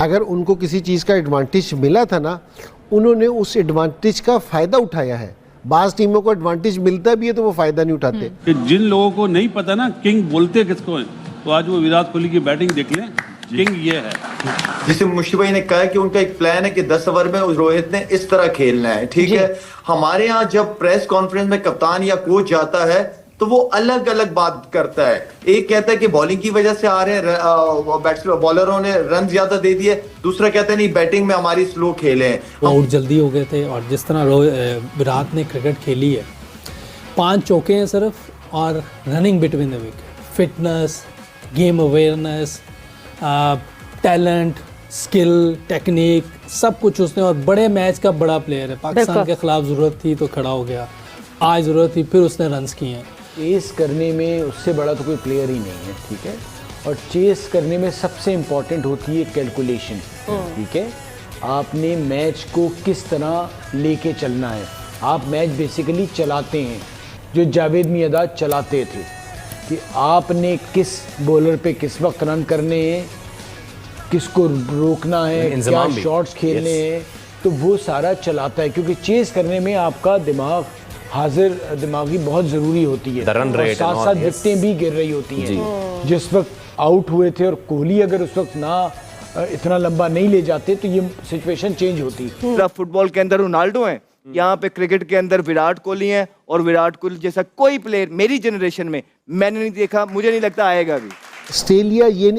अगर उनको किसी चीज़ का एडवांटेज मिला था ना, उन्होंने उस एडवांटेज का फ़ायदा उठाया है। बाज़ टीमों को एडवांटेज मिलता भी है तो वो फ़ायदा नहीं उठाते। जिन लोगों को नहीं पता ना किंग बोलते किसको है, तो आज वो विराट कोहली की बैटिंग देख लें, किंग ये है। जिसे मुश्ताक भाई ने कहा कि उनका एक प्लान है कि 10 ओवर में रोहित ने इस तरह खेलना है, ठीक है। हमारे यहाँ जब प्रेस कॉन्फ्रेंस में कप्तान या कोच जाता है तो वो अलग अलग बात करता है। एक कहता है कि बॉलिंग की वजह से आ रहे हैं, बैट्समैन बॉलरों ने रन ज्यादा दे दिए, दूसरा कहता है नहीं बैटिंग में हमारी स्लो खेले हैं, आउट जल्दी हो गए थे। और जिस तरह विराट ने क्रिकेट खेली है, 5 चौके हैं सिर्फ और running between the wicket, fitness, game awareness, talent, skill, technique, सब कुछ उसने, और बड़े मैच का बड़ा प्लेयर है। पाकिस्तान के खिलाफ ज़रूरत थी तो खड़ा हो गया, आज ज़रूरत थी फिर उसने रन्स किए हैं। चेस करने में उससे बड़ा तो कोई प्लेयर ही नहीं है, ठीक है। और चेस करने में सबसे इम्पॉर्टेंट होती है कैलकुलेशन, ठीक है। आपने मैच को किस तरह लेके चलना है। आप मैच बेसिकली चलाते हैं, जो जावेद मियांदाद चलाते थे, कि आपने किस बॉलर पे किस वक्त रन करने हैं, किसको रोकना है, क्या शॉट्स खेलने हैं, तो वो सारा चलाता है। क्योंकि चेस करने में आपका दिमाग हाजिर दिमागी बहुत ज़रूरी होती है, और साथ साथ विकेटें भी गिर रही होती हैं। जिस वक्त आउट हुए थे और कोहली अगर उस वक्त ना इतना लंबा नहीं ले जाते तो ये सिचुएशन चेंज होती। फुटबॉल के अंदर रोनाल्डो हैं, यहाँ पे क्रिकेट के अंदर विराट कोहली हैं, और विराट कोहली जैसा कोई प्लेयर मेरी जनरेशन में मैंने नहीं देखा, मुझे नहीं लगता आएगा भी।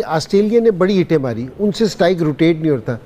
ऑस्ट्रेलिया ने बड़ी हिटें मारी, उनसे स्ट्राइक रोटेट नहीं होता।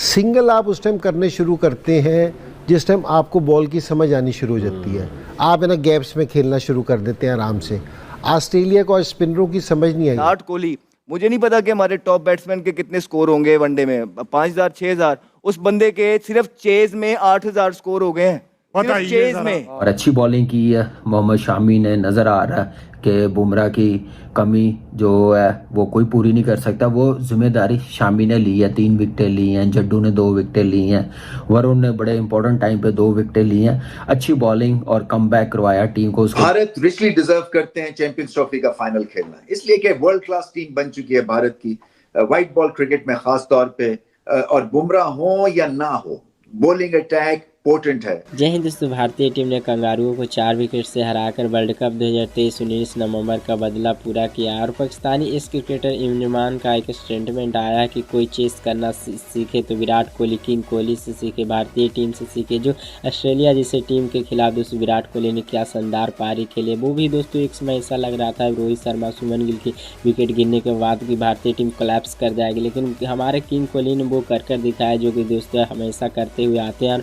सिंगल आप उस टाइम करने शुरू करते हैं जिस टाइम आपको बॉल की समझ आनी शुरू हो जाती है, आप है ना गैप्स में खेलना शुरू कर देते हैं आराम से। ऑस्ट्रेलिया को स्पिनरों की समझ नहीं आई। विराट कोहली, मुझे नहीं पता कि हमारे टॉप बैट्समैन के कितने स्कोर होंगे वनडे में, 5000 6000, उस बंदे के सिर्फ चेज में 8000 स्कोर हो गए हैं, सिर्फ चेज में। और अच्छी बॉलिंग की है मोहम्मद शामी ने। नज़र आ रहा है कि बुमराह की कमी जो है वो कोई पूरी नहीं कर सकता, वो जिम्मेदारी शामी ने ली है। 3 विकेटें ली हैं, जड्डू ने 2 विकेटें ली हैं, वरुण ने बड़े इंपॉर्टेंट टाइम पे 2 विकेटें ली हैं। अच्छी बॉलिंग और कमबैक करवाया टीम को। भारत रिचली डिजर्व करते हैं चैंपियंस ट्रॉफी का फाइनल खेलना, इसलिए कि वर्ल्ड क्लास टीम बन चुकी है भारत की व्हाइट बॉल क्रिकेट में खास तौर पे। और बुमराह हो या ना हो, बॉलिंग अटैक पोटेंट है। जय हिंद दोस्तों, भारतीय टीम ने कंगारुओं को 4 विकेट से हराकर वर्ल्ड कप 2023 19 नवंबर का बदला पूरा किया। और पाकिस्तानी इस क्रिकेटर इमरान का एक स्टेटमेंट आया कि कोई चेस करना सीखे तो विराट कोहली, किंग कोहली से सीखे, भारतीय टीम से सीखे। जो ऑस्ट्रेलिया जैसे टीम के खिलाफ दोस्तों विराट कोहली ने क्या शानदार पारी खेले, वो भी दोस्तों एक समय ऐसा लग रहा था रोहित शर्मा, सुमन गिल की विकेट गिरने के बाद की भारतीय टीम कोलैप्स कर जाएगी, लेकिन हमारे किंग कोहली ने वो कर दिखाया जो कि दोस्तों हमेशा करते हुए आते हैं।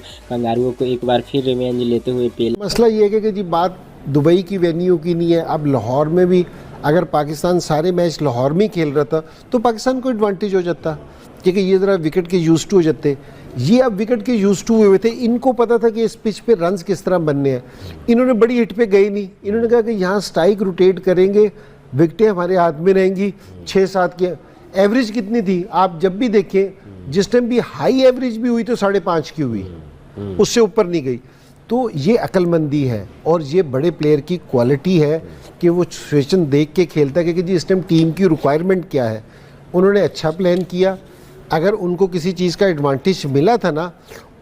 और को एक बार फिर रिवेंज लेते हुए पेल। मसला ये है कि जी बात दुबई की वेन्यू की नहीं है। अब लाहौर में भी अगर पाकिस्तान सारे मैच लाहौर में खेल रहा था तो पाकिस्तान को एडवांटेज हो जाता, क्योंकि ये ज़रा विकेट के यूज टू हो जाते। ये अब विकेट के यूज टू हुए थे, इनको पता था कि इस पिच पे रन्स किस तरह बनने हैं। इन्होंने बड़ी हिट पे गए नहीं, इन्होंने कहा कि यहाँ स्ट्राइक रोटेट करेंगे, विकेटें हमारे हाथ में रहेंगी। 6-7 की एवरेज कितनी थी आप जब भी देखें, जिस टाइम भी हाई एवरेज भी हुई तो 5.5 की हुई, उससे ऊपर नहीं गई। तो ये अक्लमंदी है और ये बड़े प्लेयर की क्वालिटी है कि वो सिचुएशन देख के खेलता है कि जी इस टाइम टीम की रिक्वायरमेंट क्या है। उन्होंने अच्छा प्लान किया। अगर उनको किसी चीज़ का एडवांटेज मिला था ना,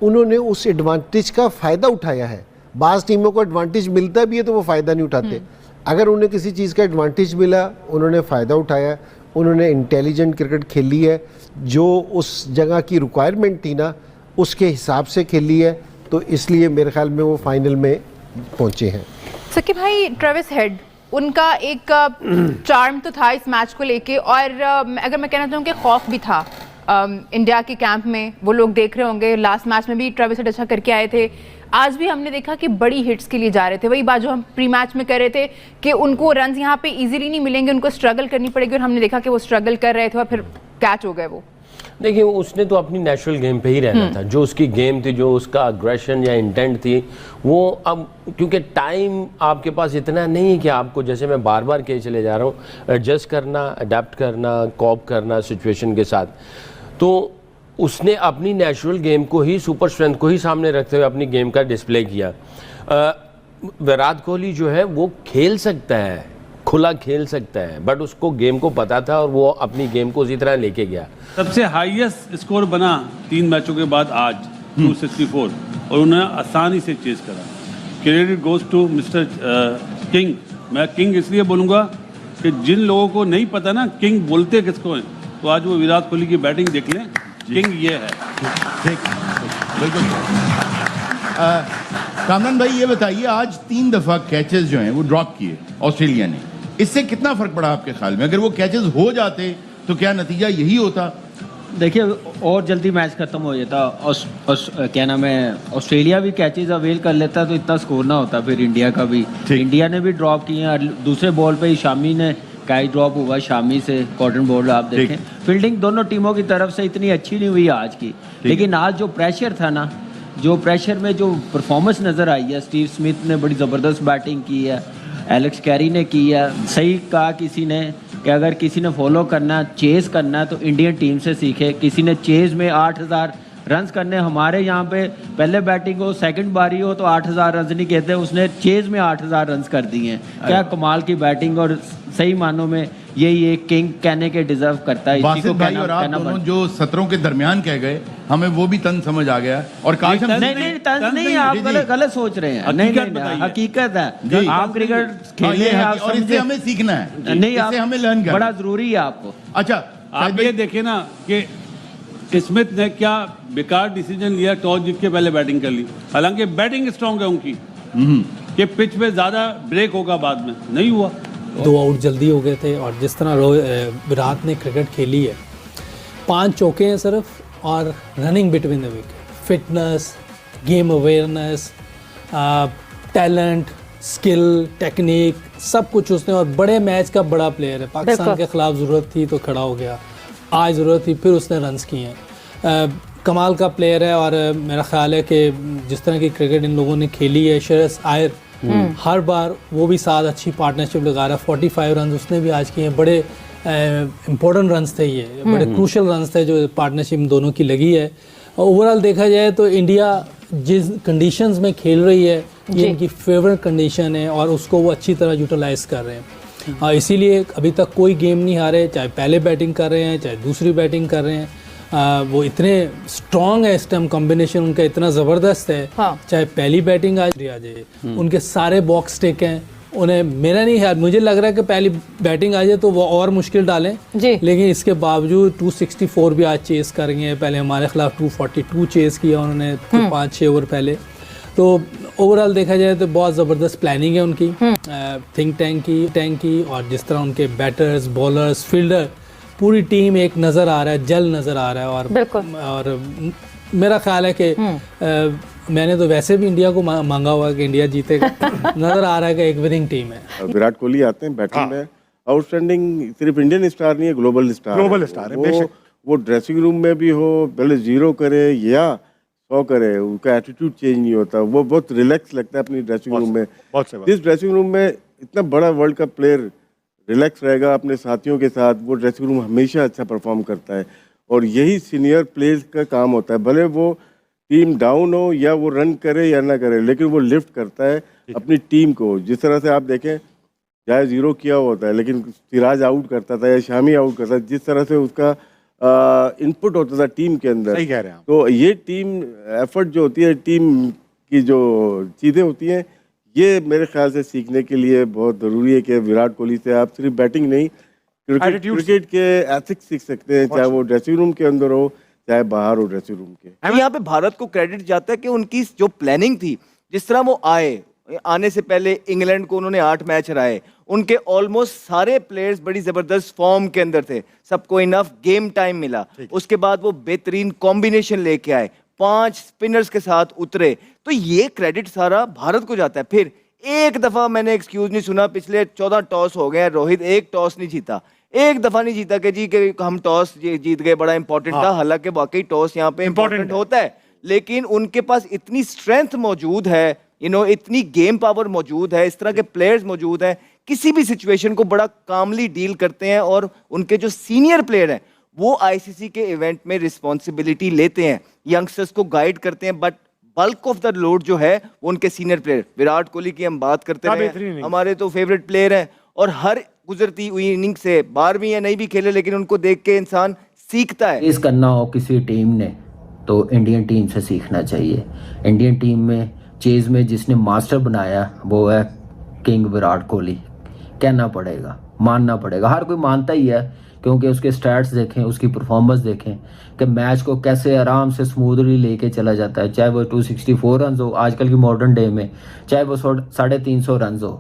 उन्होंने उस एडवांटेज का फ़ायदा उठाया है। बाज़ टीमों को एडवांटेज मिलता भी है तो वो फ़ायदा नहीं उठाते। अगर उन्हें किसी चीज़ का एडवांटेज मिला, उन्होंने फ़ायदा उठाया। उन्होंने इंटेलिजेंट क्रिकेट खेली है, जो उस जगह की रिक्वायरमेंट थी ना उसके हिसाब से खेली है, तो इसलिए मेरे ख्याल में वो फाइनल में पहुंचे हैं। सकी भाई, ट्रेविस हेड, उनका एक चार्म तो था इस मैच को लेके, और अगर मैं कहना चाहूँ कि खौफ भी था इंडिया के कैंप में। वो लोग देख रहे होंगे लास्ट मैच में भी ट्रेविस हेड अच्छा करके आए थे, आज भी हमने देखा कि बड़ी हिट्स के लिए जा रहे थे। वही बात जो हम प्री मैच में कर रहे थे कि उनको रन्स यहाँ पे इजीली नहीं मिलेंगे, उनको स्ट्रगल करनी पड़ेगी, और हमने देखा कि वो स्ट्रगल कर रहे थे और फिर कैच हो गए। वो देखिए, उसने तो अपनी नेचुरल गेम पे ही रहना था। जो उसकी गेम थी, जो उसका अग्रेशन या इंटेंट थी, वो अब क्योंकि टाइम आपके पास इतना नहीं है कि आपको, जैसे मैं बार बार कहे चले जा रहा हूँ, एडजस्ट करना, अडेप्ट करना, कॉप करना सिचुएशन के साथ। तो उसने अपनी नेचुरल गेम को ही, सुपर स्ट्रेंथ को ही सामने रखते हुए अपनी गेम का डिस्प्ले किया। विराट कोहली जो है वो खेल सकता है, खुला खेल सकता है, बट उसको गेम को पता था और वो अपनी गेम को उसी तरह लेके गया। सबसे हाईएस्ट स्कोर बना 3 मैचों के बाद आज 264 और उन्होंने आसानी से चेस करा। Credit goes to mister King. मैं किंग इसलिए बोलूँगा कि जिन लोगों को नहीं पता ना किंग बोलते किसको हैं, तो आज वो विराट कोहली की बैटिंग देख लें, किंग ये है। ठीक, बिल्कुल। कामरान भाई ये बताइए, आज 3 दफा कैचेस जो हैं वो ड्रॉप किए ऑस्ट्रेलिया ने, इससे कितना फर्क पड़ा आपके ख्याल में? अगर वो कैचेस हो जाते तो क्या नतीजा यही होता? देखिए और जल्दी मैच खत्म हो जाता। क्या नाम है, ऑस्ट्रेलिया भी कैचेस अवेल कर लेता तो इतना स्कोर ना होता। फिर इंडिया का भी, इंडिया ने भी ड्रॉप किए हैं। दूसरे बॉल पे ही शामी ने कैच ड्रॉप हुआ, शामी से कॉटन बॉल आप देखें। फील्डिंग दोनों टीमों की तरफ से इतनी अच्छी नहीं हुई आज की, लेकिन आज जो प्रेशर था ना, जो प्रेशर में जो परफॉर्मेंस नज़र आई है, स्टीव स्मिथ ने बड़ी ज़बरदस्त बैटिंग की है, एलेक्स कैरी ने की है। सही कहा किसी ने कि अगर किसी ने फॉलो करना, चेज़ करना तो इंडियन टीम से सीखे। किसी ने चेज़ में 8000 रन्स करने, हमारे यहाँ पे पहले बैटिंग हो सेकंड बारी हो तो 8000 रन्स नहीं कहते, उसने चेज़ में 8000 रन्स कर दिए हैं। क्या कमाल की बैटिंग, और सही मानों में यही एक किंग कहने के डिजर्व करता है। इसी को भाई और आप दोनों जो सत्रों के दरमियान कह गए, हमें वो भी तंज समझ आ गया। और काश हम नहीं तंज नहीं, आप गलत सोच रहे हैं। नहीं, हकीकत है। आप क्रिकेट खेले हैं, आप और इससे हमें सीखना है, नहीं इससे हमें लर्न करना बड़ा जरूरी है आपको। अच्छा, आप ये देखें ना कि स्मिथ ने क्या बेकार डिसीजन लिया, टॉस जीत के पहले बैटिंग कर ली। हालांकि बैटिंग स्ट्रांग है उनकी, कि पिच पे ज्यादा ब्रेक होगा, बाद में नहीं हुआ। 2 आउट जल्दी हो गए थे। और जिस तरह विराट ने क्रिकेट खेली है, 5 चौके हैं सिर्फ, और running between the wicket, fitness, game awareness, talent, skill, technique, सब कुछ उसने। और बड़े मैच का बड़ा प्लेयर है। पाकिस्तान के खिलाफ ज़रूरत थी तो खड़ा हो गया, आज ज़रूरत थी फिर उसने रन्स किए हैं। कमाल का प्लेयर है। और मेरा ख्याल है कि जिस तरह की क्रिकेट इन लोगों ने खेली है, श्रेयस आयर हर बार वो भी साथ अच्छी पार्टनरशिप लगा रहा है। 45 रन उसने भी आज किए हैं। बड़े इम्पोर्टेंट रन्स थे, ये बड़े क्रूशल रन्स थे जो पार्टनरशिप दोनों की लगी है। ओवरऑल देखा जाए तो इंडिया जिस कंडीशंस में खेल रही है, ये इनकी फेवरेट कंडीशन है और उसको वो अच्छी तरह यूटिलाइज कर रहे हैं। इसीलिए अभी तक कोई गेम नहीं हारे, चाहे पहले बैटिंग कर रहे हैं चाहे दूसरी बैटिंग कर रहे हैं। वो इतने स्ट्रॉन्ग है, इस टाइम कॉम्बिनेशन उनका इतना ज़बरदस्त है। चाहे पहली बैटिंग आ जाए, उनके सारे बॉक्स टेक हैं। उन्हें मेरा नहीं है, मुझे लग रहा है कि पहली बैटिंग आ जाए तो वो और मुश्किल डालें, लेकिन इसके बावजूद 264 भी आज चेस कर गए हैं। पहले हमारे खिलाफ 242 चेस किया उन्होंने 5-6 ओवर पहले। तो ओवरऑल देखा जाए तो बहुत ज़बरदस्त प्लानिंग है उनकी, थिंक टैंक की। और जिस तरह उनके बैटर्स, बॉलर्स, फील्डर, पूरी टीम एक नज़र आ रहा है, जल नज़र आ रहा है। और मेरा ख्याल है कि मैंने तो वैसे भी इंडिया को मांगा हुआ कि इंडिया जीतेगा। नज़र आ रहा है कि एक विनिंग टीम है। विराट कोहली आते हैं बैटिंग में, आउटस्टैंडिंग, सिर्फ इंडियन स्टार नहीं है, ग्लोबल स्टार है। वो ड्रेसिंग रूम में भी हो, भले 0 करे या 100 करे, उनका एटीट्यूड चेंज नहीं होता। वो बहुत रिलैक्स लगता है अपनी ड्रेसिंग रूम में। जिस ड्रेसिंग रूम में इतना बड़ा वर्ल्ड का प्लेयर रिलैक्स रहेगा अपने साथियों के साथ, वो ड्रेसिंग रूम हमेशा अच्छा परफॉर्म करता है। और यही सीनियर प्लेयर्स का काम होता है, भले वो टीम डाउन हो या वो रन करे या ना करे, लेकिन वो लिफ्ट करता है अपनी टीम को। जिस तरह से आप देखें, चाहे 0 किया होता है लेकिन सिराज आउट करता था या शामी आउट करता था, जिस तरह से उसका इनपुट होता था टीम के अंदर। सही कह रहे हैं आप। तो ये टीम एफर्ट जो होती है, टीम की जो चीज़ें होती हैं, ये मेरे ख्याल से सीखने के लिए बहुत ज़रूरी है कि विराट कोहली से आप सिर्फ बैटिंग नहीं, क्रिकेट के एथिक्स सीख सकते हैं, चाहे वो ड्रेसिंग रूम के अंदर हो चाहे बाहर हो ड्रेसिंग रूम के। यहाँ पे भारत को क्रेडिट जाता है कि उनकी जो प्लानिंग थी, जिस तरह वो आने से पहले इंग्लैंड को उन्होंने 8 मैच हराए, उनके ऑलमोस्ट सारे प्लेयर्स बड़ी जबरदस्त फॉर्म के अंदर थे, सबको इनफ गेम टाइम मिला। उसके बाद वो बेहतरीन कॉम्बिनेशन लेके आए, 5 स्पिनर्स के साथ उतरे, तो ये क्रेडिट सारा भारत को जाता है। फिर एक दफा मैंने एक्सक्यूज नहीं सुना, पिछले 14 टॉस हो गए, रोहित एक टॉस नहीं जीता, एक दफा नहीं जीता कि जी कि हम टॉस जीत गए, बड़ा इंपॉर्टेंट था। हालांकि वाकई टॉस यहाँ पे इंपॉर्टेंट होता है, लेकिन उनके पास इतनी स्ट्रेंथ मौजूद है, इतनी गेम पावर मौजूद है, इस तरह के प्लेयर्स मौजूद हैं, किसी भी सिचुएशन को बड़ा कामली डील करते हैं। और उनके जो सीनियर प्लेयर हैं वो आईसीसी के इवेंट में रिस्पॉन्सिबिलिटी लेते हैं, यंगस्टर्स को गाइड करते हैं, but bulk of the load जो है वो उनके सीनियर प्लेयर। विराट कोहली की हम बात करते हैं, हमारे तो फेवरेट प्लेयर हैं, और हर गुजरती हुई इनिंग से 12वीं या नहीं भी खेले लेकिन उनको देख के इंसान सीखता है। चेज करना हो किसी टीम ने तो इंडियन टीम से सीखना चाहिए। इंडियन टीम में चेज में जिसने मास्टर बनाया वो है किंग विराट कोहली। कहना पड़ेगा, मानना पड़ेगा, हर कोई मानता ही है क्योंकि उसके स्टैट्स देखें, उसकी परफॉर्मेंस देखें कि मैच को कैसे आराम से स्मूथली लेके चला जाता है। चाहे वो 264 रन हो आजकल की मॉडर्न डे में, चाहे वो 350 रन हो,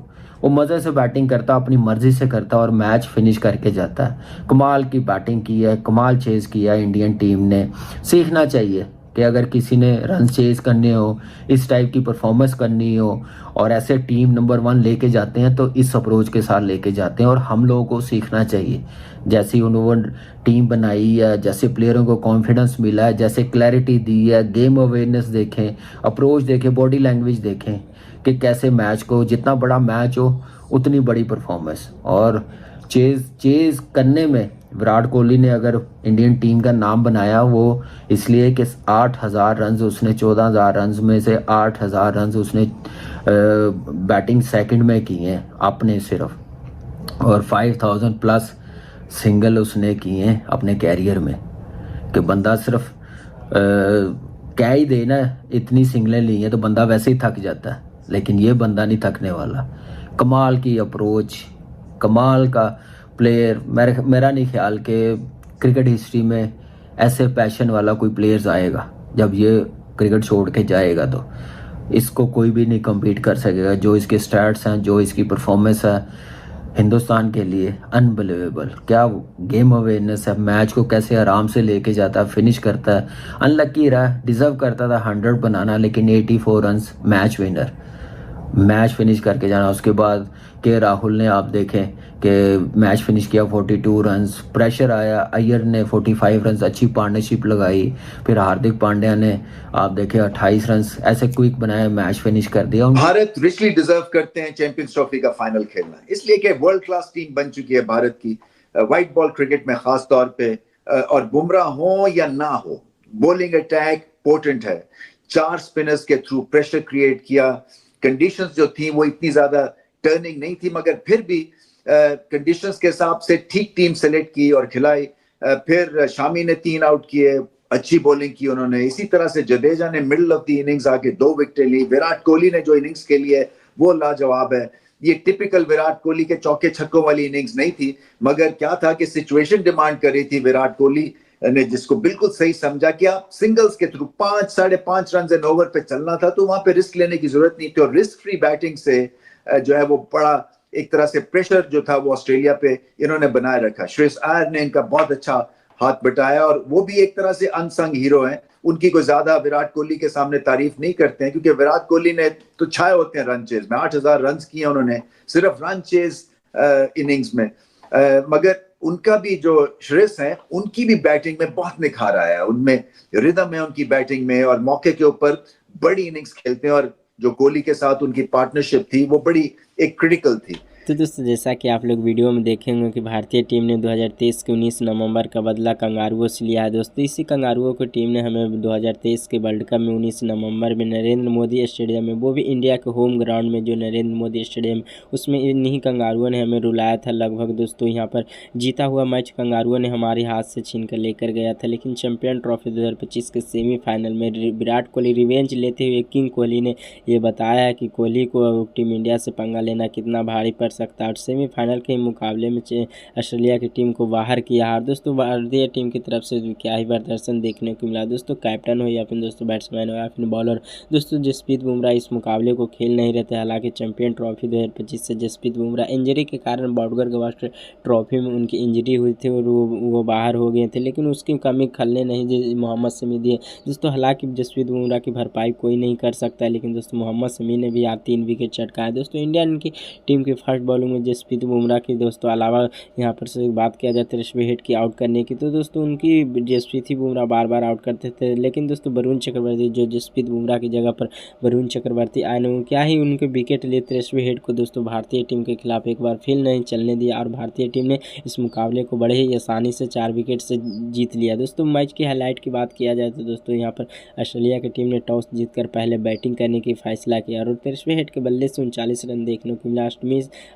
वो मज़े से बैटिंग करता, अपनी मर्जी से करता और मैच फिनिश करके जाता है। कमाल की बैटिंग की है, कमाल चेज़ किया है इंडियन टीम ने। सीखना चाहिए कि अगर किसी ने रन चेज़ करने हो, इस टाइप की परफॉर्मेंस करनी हो और ऐसे टीम नंबर 1 लेके जाते हैं तो इस अप्रोच के साथ लेके जाते हैं और हम लोगों को सीखना चाहिए। जैसी उन्होंने टीम बनाई है, जैसे प्लेयरों को कॉन्फिडेंस मिला है, जैसे क्लैरिटी दी है, गेम अवेयरनेस देखें, अप्रोच देखें, बॉडी लैंग्वेज देखें कि कैसे मैच को, जितना बड़ा मैच हो उतनी बड़ी परफॉर्मेंस। और चेज़ करने में विराट कोहली ने अगर इंडियन टीम का नाम बनाया वो इसलिए कि 8000 रन उसने 14000 रन में से 8000 रन उसने बैटिंग सेकंड में किए हैं अपने सिर्फ, और 5000 प्लस सिंगल उसने किए हैं अपने कैरियर में। कि बंदा सिर्फ क्या ही देना, इतनी सिंगलें ली हैं तो बंदा वैसे ही थक जाता है, लेकिन ये बंदा नहीं थकने वाला। कमाल की अप्रोच, कमाल का प्लेयर। मेरा नहीं ख्याल कि क्रिकेट हिस्ट्री में ऐसे पैशन वाला कोई प्लेयर्स आएगा। जब ये क्रिकेट छोड़ के जाएगा तो इसको कोई भी नहीं कम्पीट कर सकेगा। जो इसके स्टैट्स हैं, जो इसकी परफॉर्मेंस है हिंदुस्तान के लिए अनबिलीवेबल। क्या गेम अवेयरनेस है, मैच को कैसे आराम से लेके जाता है, फिनिश करता है। अनलकी रहा, डिज़र्व करता था 100 बनाना, लेकिन 84 run match winner, match finish करके जाना। उसके बाद के राहुल ने आप देखें कि मैच फिनिश किया 42 रन्स, प्रेशर आया, अय्यर ने 45 रन्स, अच्छी पार्टनरशिप लगाई। फिर हार्दिक पांड्या ने आप देखें 28 रन्स ऐसे क्विक बनाए, मैच फिनिश कर दिया। भारत रिचली डिजर्व करते हैं चैंपियंस ट्रॉफी का फाइनल खेलना, इसलिए कि वर्ल्ड क्लास टीम बन चुकी है भारत की व्हाइट बॉल क्रिकेट में खास तौर पे। और बुमराह हो या ना हो, बॉलिंग अटैक पोटेंट है। 4 स्पिनर्स के थ्रू प्रेशर क्रिएट किया। कंडीशंस जो थी वो इतनी ज्यादा टर्निंग नहीं थी, मगर फिर भी कंडीशंस के हिसाब से ठीक टीम सेलेक्ट की और खिलाई। फिर शामी ने 3 आउट किए, अच्छी बॉलिंग की उन्होंने। इसी तरह से जडेजा ने मिडिल ऑफ द इनिंग्स आके 2 विकेट ली। विराट कोहली ने जो इनिंग्स खेली है वो लाजवाब है। ये टिपिकल विराट कोहली के चौके छक्कों वाली इनिंग्स नहीं थी, मगर क्या था कि सिचुएशन डिमांड कर रही थी विराट कोहली ने, जिसको बिल्कुल सही समझा कि आप सिंगल्स के थ्रू 5 साढ़े 5 रन एन ओवर पे चलना था, तो वहां पे रिस्क लेने की जरूरत नहीं थी। और रिस्क फ्री बैटिंग से जो है वो बड़ा एक तरह से प्रेशर जो था वो ऑस्ट्रेलिया पे इन्होंने बनाए रखा। श्रेयस अय्यर ने इनका बहुत अच्छा हाथ बटाया और वो भी एक तरह से अनसंग हीरो हैं। उनकी कोई ज्यादा विराट कोहली के सामने तारीफ नहीं करते हैं, क्योंकि विराट कोहली ने तो छाए होते हैं रन चेज में। 8000 रन किए उन्होंने सिर्फ रन चेज इनिंग्स में। मगर उनका भी जो श्रेयस है, उनकी भी बैटिंग में बहुत निखार आया है। उनमें रिदम है उनकी बैटिंग में और मौके के ऊपर बड़ी इनिंग्स खेलते हैं। और जो कोहली के साथ उनकी पार्टनरशिप थी वो बड़ी एक क्रिटिकल थी। तो दोस्तों जैसा कि आप लोग वीडियो में देखेंगे कि भारतीय टीम ने 2023 के 19 नवंबर का बदला कंगारुओं से लिया है। दोस्तों इसी कंगारुओं की टीम ने हमें 2023 के वर्ल्ड कप में 19 नवंबर में नरेंद्र मोदी स्टेडियम में, वो भी इंडिया के होम ग्राउंड में जो नरेंद्र मोदी स्टेडियम, उसमें इन्हीं कंगारुओं ने हमें रुलाया था लगभग। दोस्तों यहाँ पर जीता हुआ मैच कंगारुओं ने हमारे हाथ से छीन कर लेकर गया था। लेकिन चैंपियन ट्रॉफी 2025 के सेमीफाइनल में विराट कोहली रिवेंज लेते हुए किंग कोहली ने ये बताया है कि कोहली को टीम इंडिया से पंगा लेना कितना भारी पड़ सकता है। और सेमीफाइनल के मुकाबले में ऑस्ट्रेलिया की टीम को बाहर किया। और दोस्तों भारतीय टीम की तरफ से क्या ही प्रदर्शन देखने को मिला। दोस्तों कैप्टन हो या फिर दोस्तों बैट्समैन हो या फिर बॉलर, दोस्तों जसप्रीत बुमराह इस मुकाबले को खेल नहीं रहते। हालांकि चैंपियन ट्रॉफी 2025 से जसप्रीत बुमराह इंजरी के कारण बॉर्डर गवास्कर ट्रॉफी में उनकी इंजरी हुई थी और वो बाहर हो गए थे, लेकिन उसकी कमी खलने नहीं मोहम्मद शमी दिए। दोस्तों हालांकि जसप्रीत बुमराह की भरपाई कोई नहीं कर सकता, लेकिन दोस्तों मोहम्मद शमी ने भी 3 विकेट चटकाए। दोस्तों इंडियन की टीम की फर्स्ट बॉलिंग में जसप्रीत बुमराह की दोस्तों अलावा यहाँ पर से बात किया जाए ऋषभ हेड की आउट करने की, तो दोस्तों उनकी जसप्रीत बुमराह बार बार आउट करते थे। लेकिन दोस्तों वरुण चक्रवर्ती जो जसप्रीत बुमराह की जगह पर वरुण चक्रवर्ती आए न, क्या ही उनके विकेट लेते ऋषभ हेड को दोस्तों भारतीय टीम के खिलाफ एक बार फिर नहीं चलने दिया और भारतीय टीम ने इस मुकाबले को बड़े ही आसानी से 4 विकेट से जीत लिया। दोस्तों मैच की हाईलाइट की बात किया जाए तो दोस्तों यहाँ पर ऑस्ट्रेलिया की टीम ने टॉस जीतकर पहले बैटिंग करने की फैसला किया और ऋषभ हेड के बल्ले से 39 रन देखने को मिला।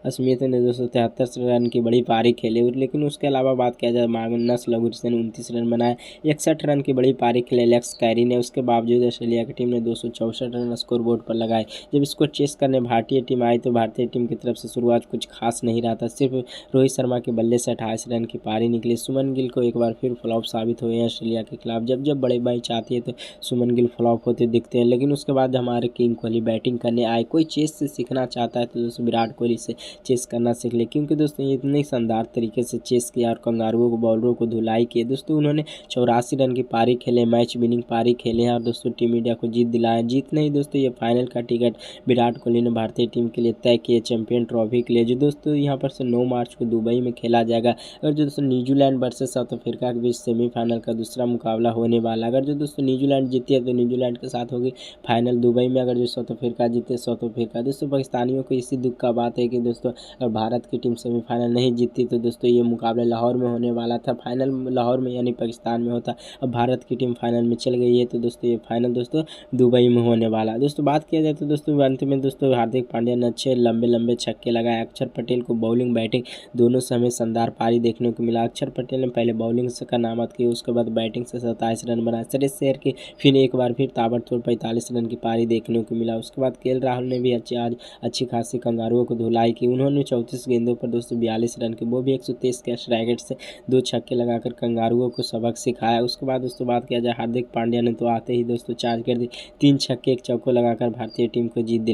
स्मिथ ने 273 रन की बड़ी पारी खेले। लेकिन उसके अलावा बात किया जाए मार्नस लर्गुसन ने 29 रन बनाए, 61 रन की बड़ी पारी खेले एलेक्स कैरी ने। उसके बावजूद ऑस्ट्रेलिया की टीम ने 264 रन स्कोर बोर्ड पर लगाए। जब इसको चेस करने भारतीय टीम आई तो भारतीय टीम की तरफ से शुरुआत कुछ खास नहीं रहा था। सिर्फ रोहित शर्मा के बल्ले से 28 रन की पारी निकली। सुमन गिल को एक बार फिर फ्लॉप साबित हुए हैं ऑस्ट्रेलिया के खिलाफ। जब जब बड़े मैच आती है तो सुमन गिल फ्लॉप होते दिखते हैं। लेकिन उसके बाद हमारे किंग कोहली बैटिंग करने आए। कोई चेस से सीखना चाहता है तो दोस्तों विराट कोहली से चेस करना सीख ले, क्योंकि दोस्तों ये इतने शानदार तरीके से चेस किया और कंगारुओं को बॉलरों को धुलाई किए। दोस्तों उन्होंने 84 रन की पारी खेले, मैच विनिंग पारी खेले हैं और दोस्तों टीम इंडिया को जीत दिलाया। जीत नहीं दोस्तों, ये फाइनल का टिकट विराट कोहली ने भारतीय टीम के लिए तय किए चैंपियन ट्रॉफी के लिए, जो दोस्तों यहाँ पर से 9 मार्च को दुबई में खेला जाएगा। और जो दोस्तों न्यूजीलैंड वर्सेस साउथ अफ्रीका के बीच सेमीफाइनल का दूसरा मुकाबला होने वाला। अगर जो दोस्तों न्यूजीलैंड जीती है तो न्यूजीलैंड के साथ होगी फाइनल दुबई में। अगर जो साउथ अफ्रीका जीते साउथ अफ्रीका। दोस्तों पाकिस्तानियों को इसी दुख का बात है कि दोस्तों अगर भारत की टीम सेमीफाइनल नहीं जीतती तो दोस्तों ये मुकाबला लाहौर में होने वाला था। फाइनल लाहौर में यानी पाकिस्तान में होता। अब भारत की टीम फाइनल में चल गई है तो दोस्तों ये फाइनल दोस्तों दुबई में होने वाला। दोस्तों बात किया जाए तो दोस्तों अंत में दोस्तों हार्दिक पांड्या ने अच्छे लंबे छक्के लगाए। अक्षर पटेल को बॉलिंग बैटिंग दोनों से हमें शानदार पारी देखने को मिला। अक्षर पटेल ने पहले बॉलिंग से नामत की, उसके बाद बैटिंग से 27 रन बनाए। श्रेयस अय्यर की फिर एक बार फिर ताबड़तोड़ 45 रन की पारी देखने को मिला। उसके बाद केएल राहुल ने भी आज अच्छी खासी कंगारुओं को धुलाई की। उन्होंने 34 गेंदों पर दोस्तों 42 रन की, वो भी 123 के स्ट्राइक रेट से 2 छक्के लगाकर कंगारुओं को सबक सिखाया। उसके बाद दोस्तों बात किया जाए हार्दिक पांड्या ने तो आते ही दोस्तों चार्ज कर दी, 3 छक्के 1 चौको लगाकर भारतीय टीम को जीत दिला।